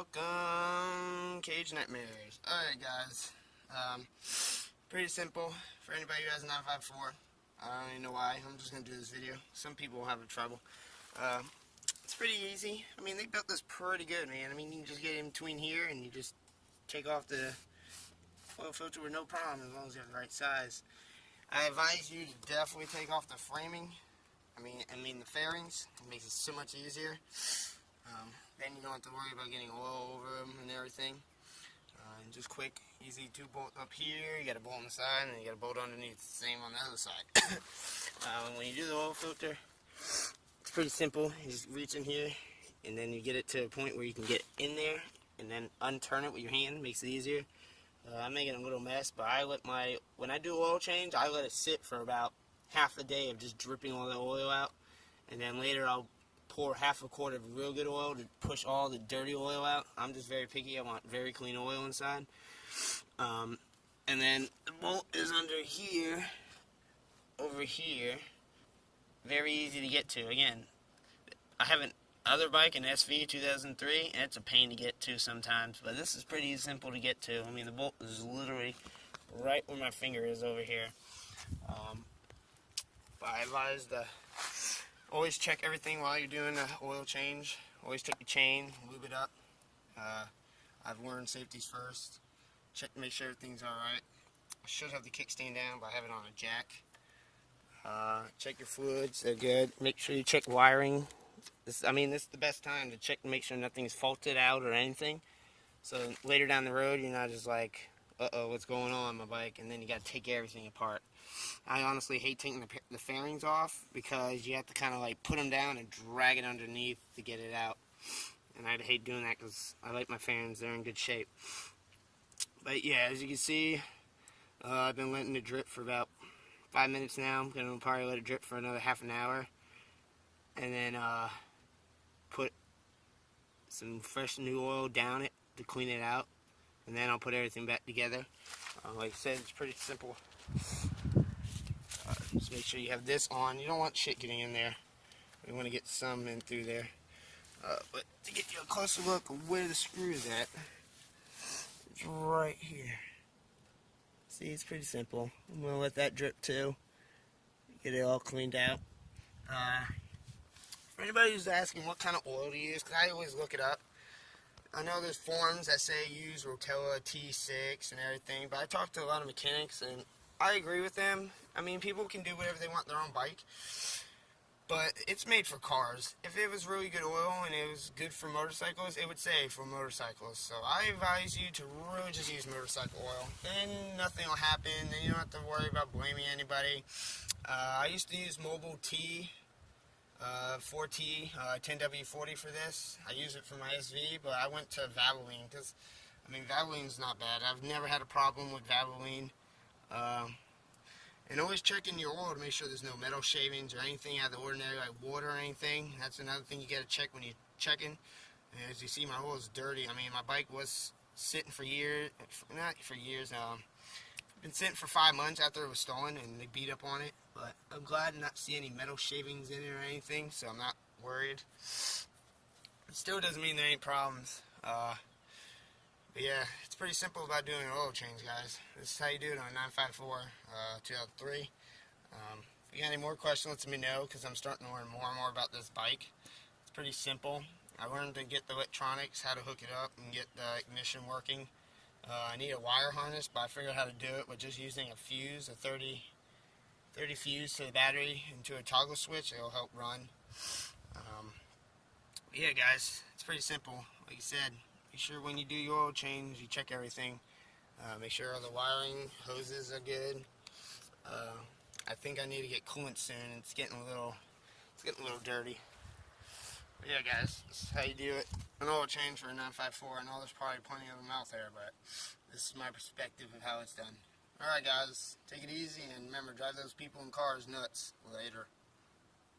Welcome, Cage Nightmares. Alright guys, pretty simple for anybody who has a 954. I don't even know why, I'm just going to do this video. Some people will have trouble. It's pretty easy. I mean, they built this pretty good, man. I mean, you can just get in between here and you just take off the oil filter with no problem as long as you have the right size. I advise you to definitely take off the framing. I mean the fairings. It makes it so much easier. Then you don't have to worry about getting oil over them and everything. And just quick, easy 2 bolt up here. You got a bolt on the side, and you got a bolt underneath. Same on the other side. When you do the oil filter, it's pretty simple. You just reach in here, and then you get it to a point where you can get in there, and then unturn it with your hand. Makes it easier. I'm making a little mess, but when I do oil change, I let it sit for about half a day of just dripping all the oil out, and then later I'll pour half a quart of real good oil to push all the dirty oil out. I'm just very picky. I want very clean oil inside. And then the bolt is under here, over here. Very easy to get to. Again, I have another bike, an SV 2003, and it's a pain to get to sometimes, but this is pretty simple to get to. I mean, the bolt is literally right where my finger is over here. But I advise to always check everything while you're doing the oil change. Always check your chain, lube it up. I've learned safeties first. Check to make sure everything's alright. I should have the kickstand down, but I have it on a jack. Check your fluids, they're good. Make sure you check wiring. This is the best time to check to make sure nothing's faulted out or anything. So later down the road, you're not just like, uh-oh, what's going on my bike? And then you got to take everything apart. I honestly hate taking the fairings off because you have to kind of like put them down and drag it underneath to get it out. And I'd hate doing that because I like my fairings, they're in good shape. But yeah, as you can see, I've been letting it drip for about 5 minutes now. I'm going to probably let it drip for another half an hour. And then put some fresh new oil down it to clean it out. And then I'll put everything back together. Like I said, it's pretty simple. Just make sure you have this on. You don't want shit getting in there. We want to get some in through there. But to get you a closer look of where the screw is at, it's right here. See, it's pretty simple. I'm going to let that drip too. Get it all cleaned out. For anybody who's asking what kind of oil to use, because I always look it up. I know there's forums that say use Rotella T6 and everything, but I talk to a lot of mechanics and I agree with them. I mean, people can do whatever they want on their own bike, but it's made for cars. If it was really good oil and it was good for motorcycles, it would say for motorcycles. So I advise you to really just use motorcycle oil. Then nothing will happen. Then you don't have to worry about blaming anybody. I used to use Mobil T. 4T 10W40 for this. I use it for my SV, but I went to Valvoline because, I mean, Valvoline's not bad. I've never had a problem with Valvoline. And always checking your oil to make sure there's no metal shavings or anything out of the ordinary, like water or anything. That's another thing you got to check when you're checking. And as you see, my oil is dirty. I mean, my bike was sitting for years, not for years, been sitting for 5 months after it was stolen and they beat up on it, but I'm glad to not see any metal shavings in it or anything, so I'm not worried. It still doesn't mean there ain't problems. But yeah, it's pretty simple about doing an oil change, guys. This is how you do it on a 954 2003. If you got any more questions, let me know, because I'm starting to learn more and more about this bike. It's pretty simple. I learned to get the electronics, how to hook it up and get the ignition working. I need a wire harness, but I figured out how to do it with just using a fuse, a 30 fuse to the battery into a toggle switch. It'll help run. Yeah, guys, it's pretty simple. Like I said, make sure when you do your oil change, you check everything. Make sure all the wiring, hoses are good. I think I need to get coolant soon. It's getting a little dirty. But yeah, guys, this is how you do it. An oil change for a 954. I know there's probably plenty of them out there, but this is my perspective of how it's done. Alright, guys, take it easy, and remember, drive those people in cars nuts. Later.